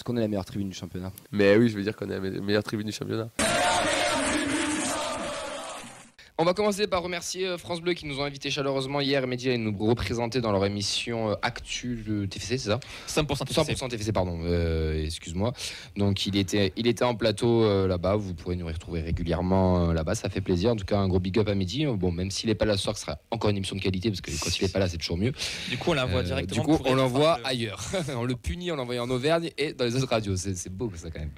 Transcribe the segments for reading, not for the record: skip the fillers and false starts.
qu'on est la meilleure tribune du championnat. Mais oui, je veux dire qu'on est la meilleure tribune du championnat. On va commencer par remercier France Bleu qui nous ont invités chaleureusement hier et midi à nous représenter dans leur émission Actu de TFC, c'est ça ? 100% TFC. 100% TFC, pardon, excuse-moi. Donc il était en plateau là-bas, vous pourrez nous y retrouver régulièrement là-bas, ça fait plaisir. En tout cas, un gros big up à midi. Bon, même s'il n'est pas là ce soir, ce sera encore une émission de qualité parce que quand il n'est pas là, c'est toujours mieux. Du coup, on l'envoie directement. Du coup, on l'envoie ailleurs. On le punit, on l'envoie en Auvergne et dans les autres radios. C'est beau ça quand même.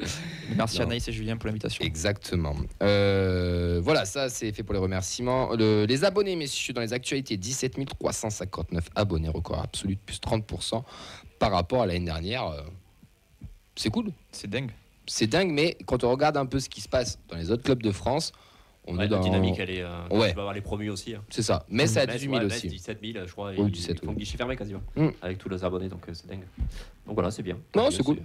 Merci Anaïs et Julien pour l'invitation. Exactement. Voilà, ça c'est fait pour les remerciements. Les abonnés, messieurs, dans les actualités, 17 359 abonnés, record absolu de plus 30% par rapport à l'année dernière. C'est cool. C'est dingue. C'est dingue, mais quand on regarde un peu ce qui se passe dans les autres clubs de France, on est dans... La dynamique, elle est... Ouais. Tu vas avoir les promus aussi. Hein. C'est ça. Mais c'est à 18 000 aussi. 17 000, je crois. Oui, 17, ils font guichet fermé quasiment. Avec tous les abonnés, donc c'est dingue. Donc voilà, c'est bien. Non, c'est cool.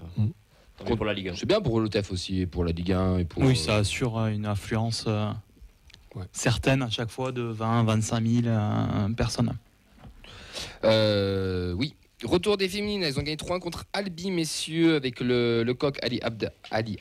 Pour la Ligue 1. C'est bien pour le TEF aussi, et pour la Ligue 1. Et pour, oui, ça assure une affluence certaine à chaque fois de 20-25 000 personnes. Oui. Retour des féminines, elles ont gagné 3-1 contre Albi, messieurs, avec le coq Ali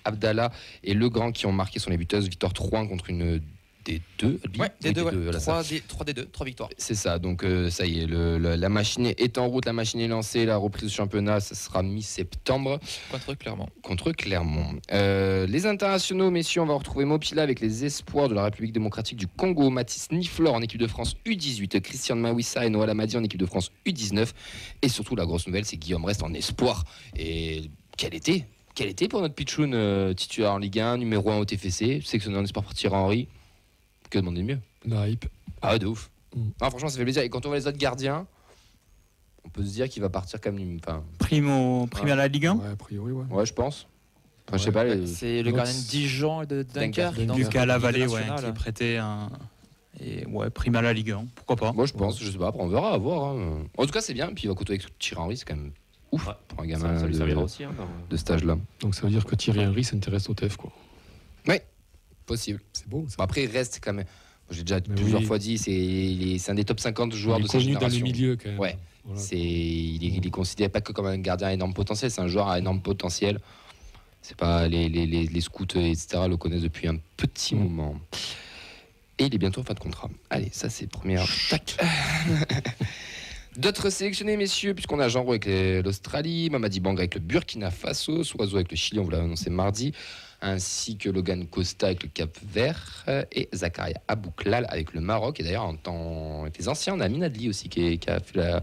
Abdallah et Le Grand qui ont marqué sur les buteuses. Victoire 3-1 contre une des deux. Ouais, des deux, 3 des deux, 3 victoires. C'est ça, donc ça y est, la machine est en route, la machine est lancée, la reprise du championnat, ça sera mi-septembre. Contre Clermont. Les internationaux, messieurs, on va retrouver Mopila avec les espoirs de la République démocratique du Congo, Mathis Niflor en équipe de France U18, Christian Mawissa et Noël Amadi en équipe de France U19. Et surtout, la grosse nouvelle, c'est Guillaume Rest en espoir. Et quel été pour notre pitchoun titulaire en Ligue 1, numéro 1 au TFC, sélectionné en espoir pour Thierry Henry. Que demander de mieux? La hype. Ah, de ouf. Non, franchement, ça fait plaisir. Et quand on voit les autres gardiens, on peut se dire qu'il va partir comme une. Prime à la Ligue 1. Ouais, a priori, ouais. Ouais, je pense. Enfin, je sais pas. C'est le gardien de Dijon et de Dunkerque. Lucas Lavallée, qui est prêté et prime à la Ligue 1. Pourquoi pas? Moi, je pense. Je sais pas. Après, on verra. À voir. Hein. En tout cas, c'est bien. Puis il va côtoyer avec Thierry Henry. C'est quand même ouf pour un gamin ça lui servira aussi, de cet âge-là. Donc ça veut dire que Thierry Henry s'intéresse au TEF, quoi. Ouais. Possible. C'est beau. Ça. Bon, après, il reste quand même. J'ai déjà plusieurs fois dit, c'est un des top 50 joueurs de sa génération. génération. Dans le milieu, quand même. Ouais. Voilà. Il est considéré pas que comme un gardien à énorme potentiel, c'est un joueur à énorme potentiel. C'est pas les scouts, etc. le connaissent depuis un petit moment. Et il est bientôt en fin de contrat. Allez, ça c'est première. Tac. D'autres sélectionnés, messieurs, puisqu'on a Jean Roux avec l'Australie, Mamadi Bang avec le Burkina Faso, Soiseau avec le Chili, on vous l'a annoncé mardi, ainsi que Logan Costa avec le Cap-Vert et Zakaria Abouklal avec le Maroc. Et d'ailleurs, avec les anciens, on a Minadli aussi qui a fait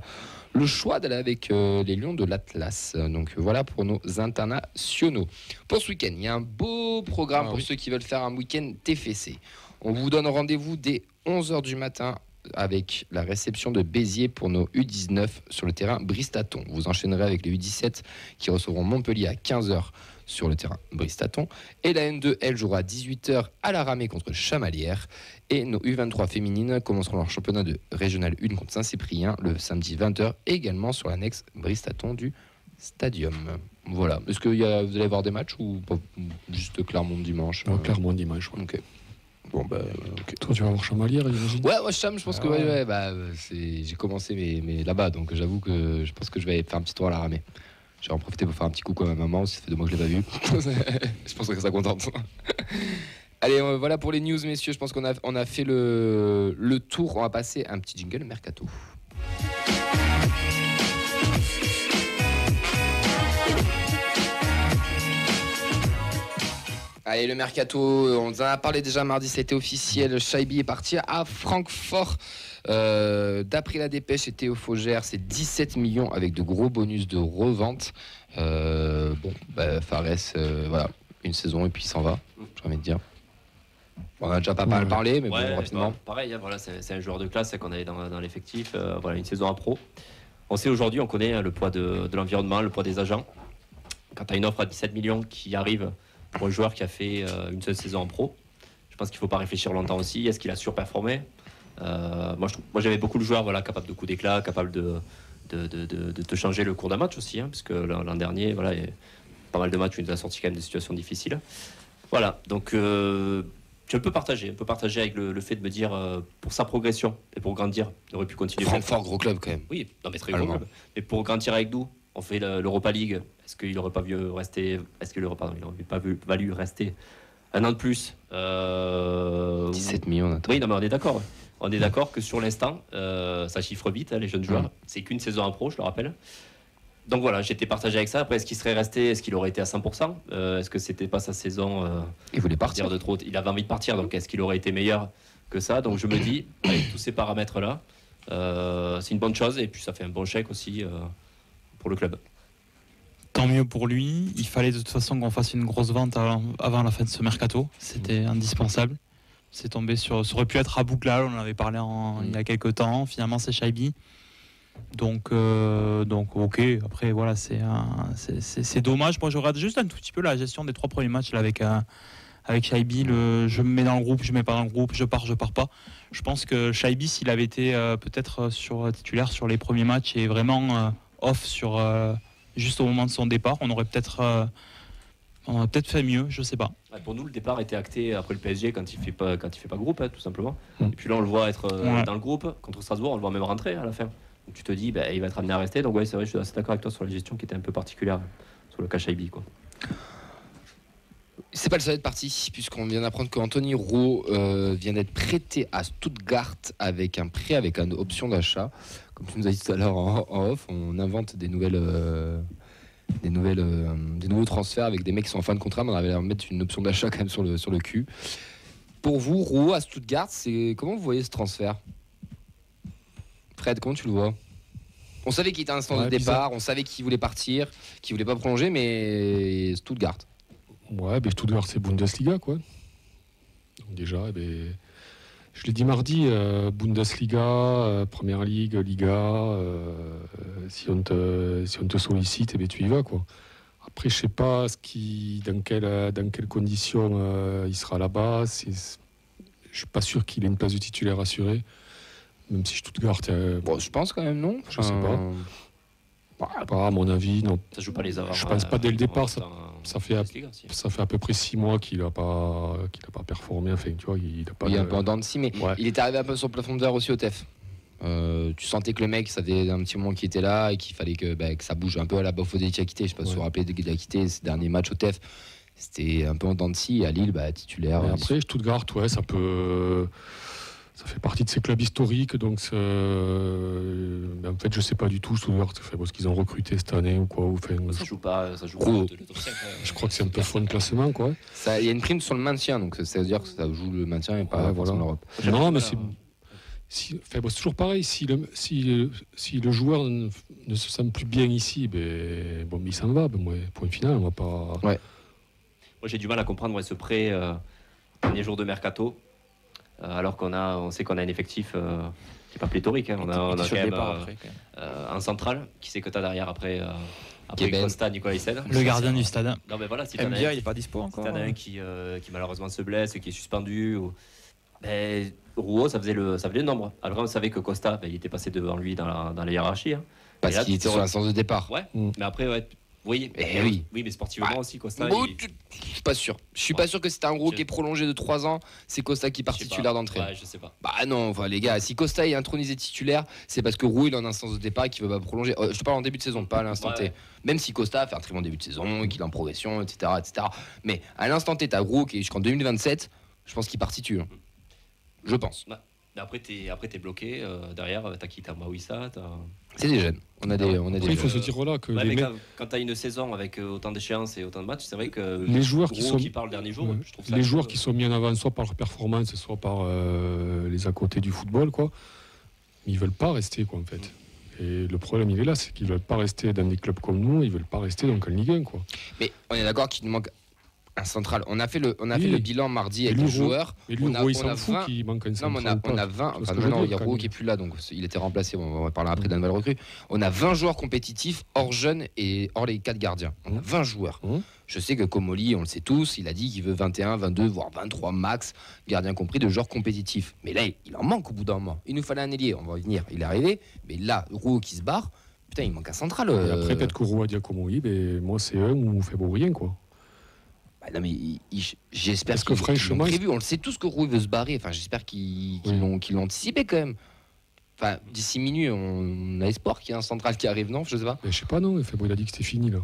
le choix d'aller avec les Lions de l'Atlas. Donc voilà pour nos internationaux. Pour ce week-end, il y a un beau programme pour ceux qui veulent faire un week-end TFC. On vous donne rendez-vous dès 11h du matin avec la réception de Béziers pour nos U19 sur le terrain Bristaton. Vous enchaînerez avec les U17 qui recevront Montpellier à 15h sur le terrain Bristaton. Et la N2, elle jouera à 18h à la Ramée contre Chamalières. Et nos U23 féminines commenceront leur championnat de Régional 1 contre Saint-Cyprien le samedi 20h, également sur l'annexe Bristaton du Stadium. Voilà. Est-ce que vous allez avoir des matchs ou pas, juste Clermont dimanche? Clermont dimanche, ouais. Ok. Bon, okay. Toi, tu vas voir Chamalières, j'imagine? Ouais, moi, Cham, je pense que j'ai commencé mais là-bas, donc j'avoue que je pense que je vais faire un petit tour à la Ramée. Je vais en profiter pour faire un petit coucou à ma maman, ça fait 2 mois que je l'ai pas vue. Je pense que ça contente. Allez, voilà pour les news, messieurs. Je pense qu'on a fait le tour. On va passer à un petit jingle mercato. Allez, le mercato, on en a parlé déjà mardi, c'était officiel. Shaibi est parti à Francfort. D'après la dépêche et Théo Faugère, c'est 17 millions avec de gros bonus de revente. Fares, voilà, une saison et puis il s'en va, j'ai envie de dire. On a déjà pas mal parlé, mais bon, rapidement. Pareil, voilà, c'est un joueur de classe qu'on avait dans l'effectif. Voilà, une saison en pro. On sait aujourd'hui, on connaît le poids de l'environnement, le poids des agents. Quand tu as une offre à 17 millions qui arrive pour un joueur qui a fait une seule saison en pro, je pense qu'il ne faut pas réfléchir longtemps aussi. Est-ce qu'il a surperformé? Moi, j'avais beaucoup de joueurs capables de coups d'éclat, capables de te changer le cours d'un match aussi, parce que l'an dernier, voilà, il y a pas mal de matchs où il nous a sorti quand même des situations difficiles. Voilà, donc je peux partager avec le fait de me dire pour sa progression et pour grandir, il aurait pu continuer. Francfort, gros club quand même. Oui, non mais très gros club. Mais pour grandir avec nous, On fait l'Europa League. Est-ce qu'il n'aurait pas valu rester un an de plus 17 millions. Oui, non, mais on est d'accord. On est d'accord que sur l'instant, ça chiffre vite, les jeunes joueurs. C'est qu'une saison en pro, je le rappelle. Donc voilà, j'étais partagé avec ça. Après, est-ce qu'il serait resté? Est-ce qu'il aurait été à 100%? Est-ce que c'était pas sa saison Il voulait partir de trop? Il avait envie de partir, donc est-ce qu'il aurait été meilleur que ça? Donc je me dis, avec tous ces paramètres-là, c'est une bonne chose. Et puis ça fait un bon chèque aussi pour le club. Tant mieux pour lui. Il fallait de toute façon qu'on fasse une grosse vente avant la fin de ce mercato. C'était indispensable. C'est tombé sur. Ça aurait pu être à Bouklal, on en avait parlé il y a quelques temps. Finalement, c'est Shaibi. Donc ok. Après, voilà, c'est dommage. Moi, je regarde juste un tout petit peu la gestion des 3 premiers matchs là, avec Shaibi. Je me mets dans le groupe, je ne mets pas dans le groupe, je pars pas. Je pense que Shaibi, s'il avait été peut-être titulaire sur les premiers matchs et vraiment off juste au moment de son départ, on aurait peut-être fait mieux, je sais pas. Ouais, pour nous, le départ était acté après le PSG quand il fait pas groupe, tout simplement. Et puis là, on le voit être dans le groupe contre Strasbourg, on le voit même rentrer à la fin. Donc tu te dis, il va être amené à rester. Donc ouais, c'est vrai, je suis assez d'accord avec toi sur la gestion qui était un peu particulière sur le cas Shaibi, quoi. C'est pas le seul de parti, puisqu'on vient d'apprendre qu'Anthony Rouault vient d'être prêté à Stuttgart avec un prêt, avec une option d'achat. Comme tu nous as dit tout à l'heure en off, on invente des nouveaux transferts avec des mecs qui sont en fin de contrat, mais on avait à mettre une option d'achat quand même sur le cul. Pour vous, Rouault à Stuttgart, comment vous voyez ce transfert? Fred, comment tu le vois? On savait qu'il était à un instant de départ, on savait qu'il voulait partir, qu'il voulait pas prolonger, mais Stuttgart. Ouais, ben Stuttgart, c'est Bundesliga, quoi. Donc déjà, je l'ai dit mardi, Bundesliga, Première Ligue, Liga, si on te sollicite, tu y vas, quoi. Après, je sais pas dans quelles conditions il sera là-bas. Je suis pas sûr qu'il ait une place de titulaire assurée, même si Stuttgart... je pense quand même, non? Je sais pas. À mon avis, non. Ça joue pas les avants. Je pense pas dès le départ. Ça fait à peu près 6 mois qu'il a pas performé. Enfin, tu vois, il a pas. Il est un peu en dents de scie, mais il est arrivé un peu sur le plafond de verre aussi au TEF. Tu sentais que le mec, ça faisait un petit moment qu'il était là et qu'il fallait que ça bouge un peu à la Bafodé qui a quitté. Je sais pas si vous vous rappelez qu'il a quitté ces derniers matchs au TEF. C'était un peu en dents de scie. À Lille, titulaire. Et après, Stuttgart, ça peut. Ça fait partie de ces clubs historiques, donc en fait je sais pas du tout Stuttgart, parce qu'ils ont recruté cette année ou quoi. Ça joue pas. Je crois que c'est un peu fond de classement, quoi. Il y a une prime sur le maintien, donc ça veut dire que ça joue le maintien et pas en Europe. Non, mais c'est toujours pareil. Si le joueur ne se sent plus bien ici, il s'en va. Point final, on va pas. Ouais. Moi j'ai du mal à comprendre ce prêt dernier jour de mercato. Alors on sait qu'on a un effectif qui n'est pas pléthorique. On a quand même un central. Qui c'est que tu as derrière après Costa, Nicolas Hyssen. Le gardien du stade. Non, mais voilà, si il n'est pas dispo encore. Si t'en as un qui malheureusement se blesse, qui est suspendu. Rouault, ça faisait le nombre. Alors on savait que Costa, il était passé devant lui dans la hiérarchie. Parce qu'il était sur l'ascenseur de départ. Ouais, mais après, oui, mais sportivement aussi, Costa. Je suis pas sûr. Je suis pas sûr que c'est un Rouault qui est prolongé de 3 ans, c'est Costa qui part titulaire d'entrée. Ouais, je sais pas. Non, les gars, si Costa est intronisé titulaire, c'est parce que Rouault il est en instance de départ et qu'il veut pas prolonger. Je te parle en début de saison, pas à l'instant T. Même si Costa a fait un très bon début de saison, qu'il est en progression, etc. Mais à l'instant T, t'as Rouault qui est jusqu'en 2027, je pense qu'il part titulaire. Je pense. Mais après, t'es bloqué. Derrière, t'as qui? T'as Maouissa, c'est des jeunes. On a des il faut se dire là que quand tu as une saison avec autant d'échéances et autant de matchs, c'est vrai que les joueurs qui parlent le dernier jour, je trouve ça les joueurs qui sont mis en avant soit par leur performance, soit par les à côté du football, quoi, ils veulent pas rester, quoi, en fait. Et le problème, il est là, c'est qu'ils veulent pas rester dans des clubs comme nous, ils veulent pas rester donc en Ligue 1, quoi. Mais on est d'accord qu'il nous manque un central. On a fait le bilan mardi avec les joueurs. Et lui, il s'en fout qu'il manque un central. On a 20. Enfin, non, il y a Rouault qui est plus là, donc il était remplacé. On va parler après d'un nouvel recrue. On a 20 joueurs compétitifs, hors jeunes et hors les 4 gardiens. On a 20 joueurs. Je sais que Comoli, on le sait tous, il a dit qu'il veut 21, 22, voire 23 max, gardiens compris, de joueurs compétitifs. Mais là, il en manque au bout d'un moment. Il nous fallait un ailier, on va y venir. Il est arrivé, mais là, Rouault qui se barre, putain, il manque un central. Et après, peut-être que Rouault a dit à Comoli, moi, c'est un ou fait beau rien, quoi. Non, mais j'espère qu'ils l'ont prévu. On le sait tous que Rouault veut se barrer. Enfin, j'espère qu'ils l'ont anticipé quand même. Enfin, d'ici minuit, on a espoir qu'il y ait un central qui arrive, non? Je sais pas. Mais je sais pas, non. Enfin, bon, il a dit que c'était fini, là.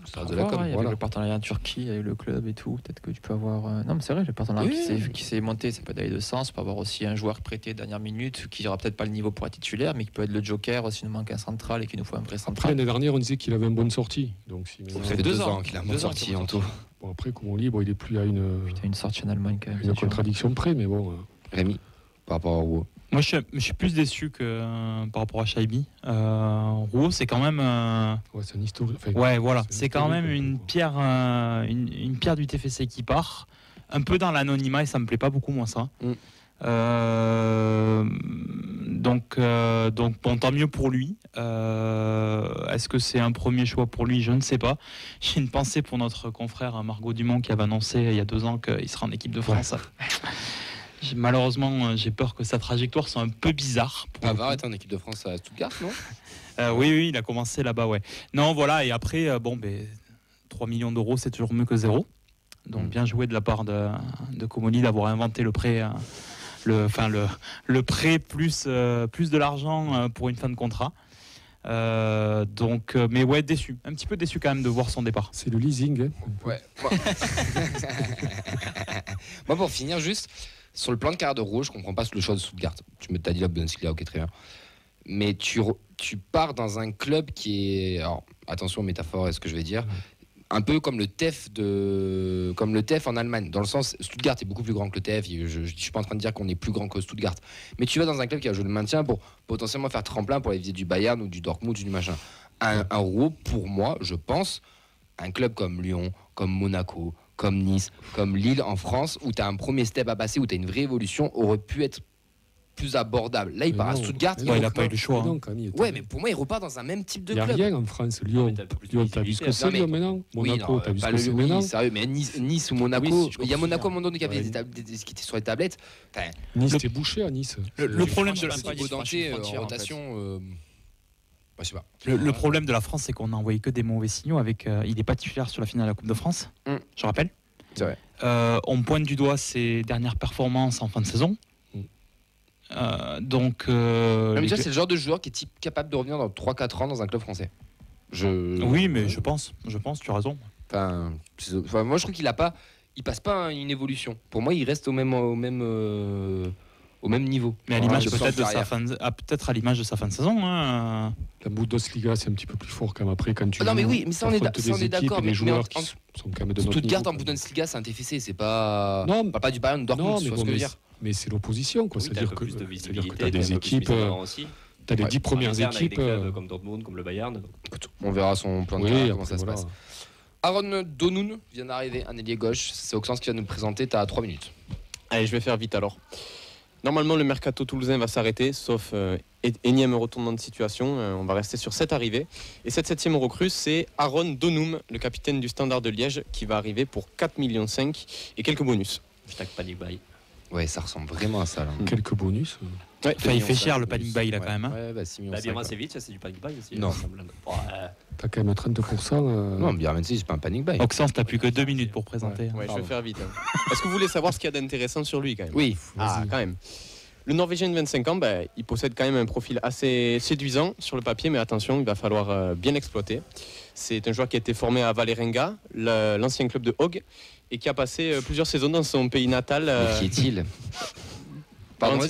Ça de la com, avec voilà. le partenariat en Turquie, avec le club et tout, peut-être que tu peux avoir. Non, mais c'est vrai, le partenariat qui s'est monté, ça peut aller de sens. Tu peux avoir aussi un joueur prêté dernière minute qui n'aura peut-être pas le niveau pour être titulaire, mais qui peut être le joker s'il nous manque un central et qu'il nous faut un vrai Après, central. l'année dernière, on disait qu'il avait une bonne sortie. Donc, si maintenant- Ça fait 2 ans qu'il a une sortie en tout. Bon, après, comme on lit, bon, il est plus à Putain, une sortie en Allemagne quand même. une contradiction près, mais bon. Rémi, par rapport à Rouault. Moi, je suis plus déçu que par rapport à Shaibi. Rouault, c'est quand même. Ouais, c'est un historique. Enfin, Ouais, voilà. c'est C'est quand historique, même une pierre, une pierre du TFC qui part. Un peu dans l'anonymat et ça me plaît pas beaucoup, moi, ça. Donc bon, tant mieux pour lui. Est-ce que c'est un premier choix pour lui? Je ne sais pas. J'ai une pensée pour notre confrère Margot Dumont qui avait annoncé il y a 2 ans qu'il sera en équipe de France. Malheureusement, j'ai peur que sa trajectoire soit un peu bizarre. Ah, va arrêter en équipe de France à Stuttgart, non? Oui, il a commencé là-bas, ouais. Non, voilà, et après, 3 millions d'euros, c'est toujours mieux que 0. Donc bien joué de la part de Comoli d'avoir inventé le prêt, le prêt plus de l'argent pour une fin de contrat. Mais ouais, déçu, un petit peu déçu quand même de voir son départ. C'est le leasing. Hein. Ouais. Moi, pour finir, juste sur le plan de carrière de Rouault, je comprends pas le choix de Stuttgart. Tu m'as dit là, Bundesliga, ok, très bien. Mais tu pars dans un club qui est, alors attention métaphore, est-ce que je vais dire, un peu comme le TEF en Allemagne, dans le sens Stuttgart est beaucoup plus grand que le TEF. Je suis pas en train de dire qu'on est plus grand que Stuttgart, mais tu vas dans un club qui a joué le maintien pour potentiellement faire tremplin pour aller viser du Bayern ou du Dortmund ou du machin. Un Rouault, pour moi, je pense, un club comme Lyon, comme Monaco, comme Nice, comme Lille en France, où tu as un premier step à passer, où tu as une vraie évolution, aurait pu être plus abordable. Là, il part à Stuttgart. Il n'a pas eu le choix. Ouais, mais pour moi, il repart dans un même type de club. Il n'y a rien en France. Lyon, t'as vu ce que c'est maintenant. Monaco, t'as vu ce que c'est maintenant. Sérieux, mais Nice ou Monaco, il y a Monaco à un moment donné qui avait qui était sur les tablettes. Nice, t'es bouché à Nice. Le problème de la en rotation. Je sais pas. Le problème de la France, c'est qu'on a envoyé que des mauvais signaux. Il n'est pas titulaire sur la finale de la Coupe de France, je rappelle. C'est vrai. On pointe du doigt ses dernières performances en fin de saison. C'est le genre de joueur qui est capable de revenir dans 3-4 ans dans un club français. Oui, mais je pense, tu as raison. Moi, je trouve il passe pas une évolution. Pour moi, il reste au même niveau. Mais à l'image peut-être à l'image de sa fin de saison. Hein. La Bundesliga, c'est un petit peu plus fort quand même après quand tu. Non, mais oui, mais ça on est d'accord. Les joueurs qui sont quand même de notre Stuttgart niveau. En Bundesliga, c'est un TFC, c'est pas. Non, pas du Bayern, Dortmund, tu vois ce que je veux dire. Mais c'est l'opposition, quoi. C'est-à-dire que tu as des équipes. Tu as les 10 premières équipes. Comme Dortmund, comme le Bayern. On verra son plan de carrière, comment ça se passe. Aaron Donoun vient d'arriver, un ailier gauche. C'est Auxence qui va nous le présenter. Tu as 3 minutes. Allez, je vais faire vite alors. Normalement, le mercato toulousain va s'arrêter, sauf énième retournement de situation. On va rester sur cette arrivée. Et cette 7e recrue, c'est Aaron Donoum, le capitaine du Standard de Liège, qui va arriver pour 4,5 millions et quelques bonus. Hashtag panic buy. Ouais, ça ressemble vraiment à ça. Là. Quelques bonus. Ouais, il fait cher le panic buy là quand même. Hein. Ouais, 6 millions. Bien assez vite, ça c'est du panic buy aussi. Non. T'as quand même 30%. Non, bien même si c'est pas un panic buy. Auxence, t'as plus que 2 minutes pour présenter. Ouais, je vais faire vite. Est-ce que vous voulez savoir ce qu'il y a d'intéressant sur lui quand même? Oui. Ah, quand même. Le Norvégien de 25 ans, il possède quand même un profil assez séduisant sur le papier, mais attention, il va falloir bien l'exploiter. C'est un joueur qui a été formé à Vålerenga, l'ancien club de Hog, et qui a passé plusieurs saisons dans son pays natal. Qui est-il? Avant de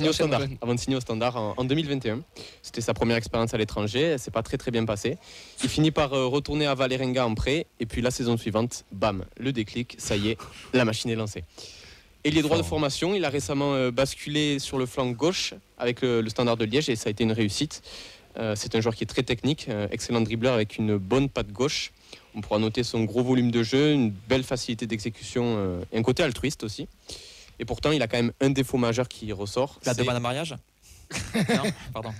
signer au Standard en 2021. C'était sa première expérience à l'étranger, c'est pas très très bien passé. Il finit par retourner à Vålerenga en prêt, et puis la saison suivante, bam, le déclic, ça y est, la machine est lancée. Et les droits de formation, il a récemment basculé sur le flanc gauche avec le Standard de Liège, et ça a été une réussite. C'est un joueur qui est très technique, excellent dribbleur avec une bonne patte gauche. On pourra noter son gros volume de jeu, une belle facilité d'exécution et un côté altruiste aussi. Et pourtant, il a quand même un défaut majeur qui ressort. La demande en mariage? Non, pardon.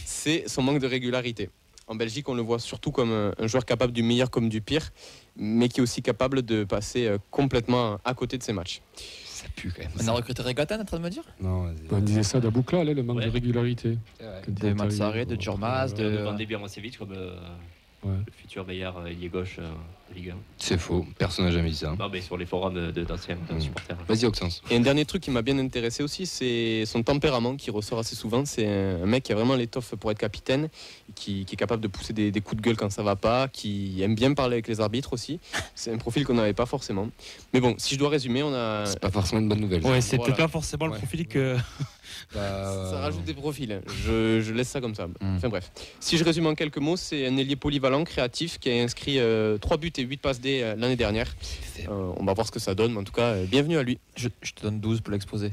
C'est son manque de régularité. En Belgique, on le voit surtout comme un joueur capable du meilleur comme du pire, mais qui est aussi capable de passer complètement à côté de ses matchs. Ça pue quand même. On a recruté Regatta, en train de me dire? Non, on disait ça d'Aboukla, le manque de régularité. De Matsaré, de Djurmaz, de Van de Birmancevic comme le futur meilleur ailier gauche de Ligue 1. C'est faux, personne n'a jamais dit ça. Non, mais sur les forums d'anciens supporters. Vas-y, Oxens. Et un dernier truc qui m'a bien intéressé aussi, c'est son tempérament qui ressort assez souvent. C'est un mec qui a vraiment l'étoffe pour être capitaine, qui est capable de pousser des coups de gueule quand ça va pas, qui aime bien parler avec les arbitres aussi. C'est un profil qu'on n'avait pas forcément. Mais bon, si je dois résumer, on a... C'est pas forcément une bonne nouvelle. Ouais, c'est Voilà. peut-être pas forcément le profil que. Ça rajoute des profils. Je laisse ça comme ça. Enfin bref. Si je résume en quelques mots, c'est un ailier polyvalent, créatif, qui a inscrit 3 buts et 8 passes D l'année dernière. On va voir ce que ça donne, mais en tout cas, bienvenue à lui. Je te donne 12 pour l'exposer.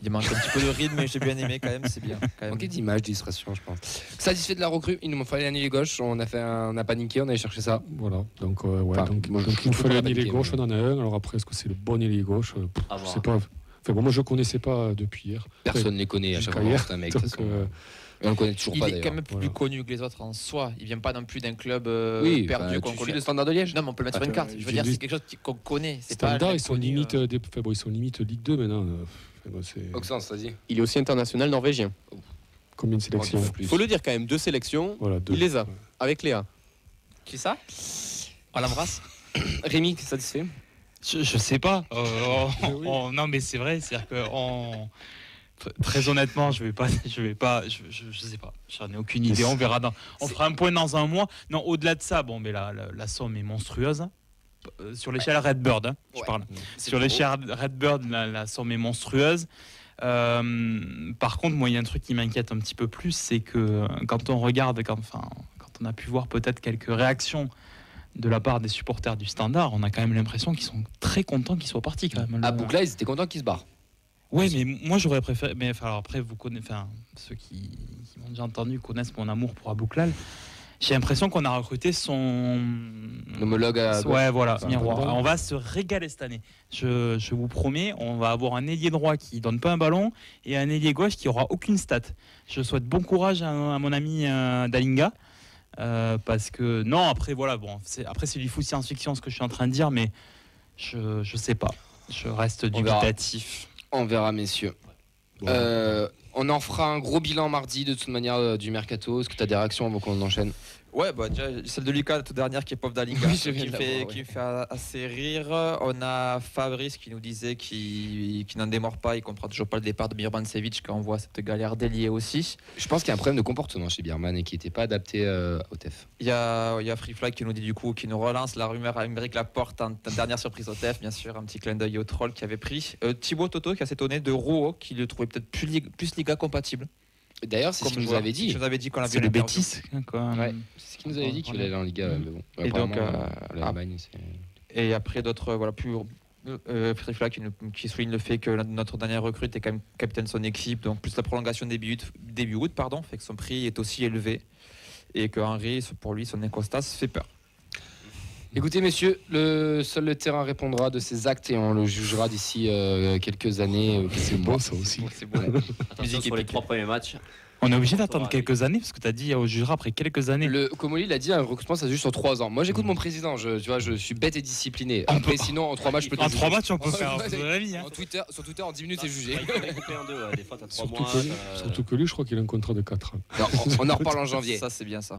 Il manque un petit peu de rythme, mais j'ai bien aimé quand même, c'est bien. Quand même. Manquait d'image, d'illustration, je pense. Satisfait de la recrue, il nous fallait un ailier gauche, on a paniqué, on allait chercher ça. Voilà, donc Enfin, donc moi, il nous fallait un ailier paniquer, gauche, mais- on en a un. Alors après, est-ce que c'est le bon ailier gauche À Je voir. sais pas. Enfin bon, moi je connaissais pas depuis hier. Personne ne les connaît à chaque jusqu'à fois, hier, c'est un mec. donc, de toute façon. Et on le connaît toujours Il pas est quand d'ailleurs. même plus Voilà. connu que les autres en soi. Il vient pas non plus d'un club Oui, perdu qu'on tu suis connaît. le Standard de Liège. Non, mais on peut le mettre sur une carte. Je veux dire, c'est quelque chose qu'on connaît. C'est pas Standard, un ils sont connu, limite, ils sont limite Ligue 2 maintenant. C'est Oxens, vas-y. Il est aussi international norvégien. combien de sélections Plus. Il faut le dire quand même, 2 sélections. Voilà, 2. Il les a, avec Léa. Qui ça On l'embrasse. Rémi, satisfait Je sais pas. Non, mais c'est vrai. C'est-à-dire que très honnêtement, je sais pas. J'en ai aucune idée. On verra. On fera un point dans un mois. Non, au-delà de ça, bon, mais la somme est monstrueuse. Sur l'échelle Redbird, je Ouais. parle. Sur l'échelle Redbird, la somme est monstrueuse. Par contre, moi, il y a un truc qui m'inquiète un petit peu plus, c'est que quand on regarde, quand on a pu voir peut-être quelques réactions de la part des supporters du Standard, on a quand même l'impression qu'ils sont très contents qu'ils soient partis quand même. À Bougla, ils étaient contents qu'ils se barrent. Oui, mais moi j'aurais préféré. Mais alors après, vous connaissez, ceux qui m'ont déjà entendu connaissent mon amour pour Abouklal. J'ai l'impression qu'on a recruté son L'homologue à. Ouais, voilà, Enfin, miroir. bon. On va se régaler cette année. Je vous promets, on va avoir un ailier droit qui donne pas un ballon et un ailier gauche qui aura aucune stat. Je souhaite bon courage à mon ami Dalinga. Parce que non, après voilà, bon, après c'est du foot science-fiction ce que je suis en train de dire, mais je sais pas. Je reste On verra. dubitatif. On verra, messieurs. On en fera un gros bilan mardi de toute manière du mercato. Est-ce que tu as des réactions avant qu'on enchaîne? Ouais, bah déjà, celle de Lucas, la toute dernière, qui est pauvre Dalinga, Oui, je viens qui de la fait, voir, ouais. qui me fait assez rire. On a Fabrice qui nous disait qu'il n'en démord pas, il comprend toujours pas le départ de Birmancevic quand on voit cette galère d'ailier aussi. Je pense qu'il y a un problème de comportement chez Bierman et qui n'était pas adapté au TEF. Il y a Free Flag qui nous dit du coup, qui nous relance la rumeur à Émeric Laporte, en dernière surprise au TEF, bien sûr, un petit clin d'œil au troll qui avait pris. Thibaut Toto qui a s'étonné de Rouault, qui le trouvait peut-être plus Liga compatible. D'ailleurs, c'est ce qu'il nous joueur. avait dit. Je vous avais dit qu'on l'avait C'est le interview. Bétis, quoi. Ouais, c'est ce qu'il nous avait dit qu'il allait aller en Liga. Mais bon, Et donc, apparemment, l'Allemagne, c'est. Et après d'autres, voilà, plus Free Flag qui souligne le fait que notre dernière recrue est quand même capitaine de son équipe, donc plus la prolongation début août, fait que son prix est aussi élevé et que Henry, pour lui, son incostas fait peur. Écoutez, messieurs, seul le terrain répondra de ses actes et on le jugera d'ici quelques années. C'est beau ça aussi. C'est beau. Attention Musique sur les épique. 3 premiers matchs. On est obligé d'attendre quelques années parce que tu as dit au jugera après quelques années. Komoli l'a dit, un recrutement ça se juge sur 3 ans. Moi j'écoute mon président, tu vois, je suis bête et discipliné. Après, sinon en 3 matchs je peux te En juger. 3 matchs, on peut Ouais, faire ouais, un avis. Hein. Sur Twitter en 10 minutes c'est jugé. Il faut les couper en deux. Des fois, tu as 3 Surtout mois. que lui, je crois qu'il a un contrat de 4 ans. Non, on en reparle en janvier. Ça, c'est bien ça.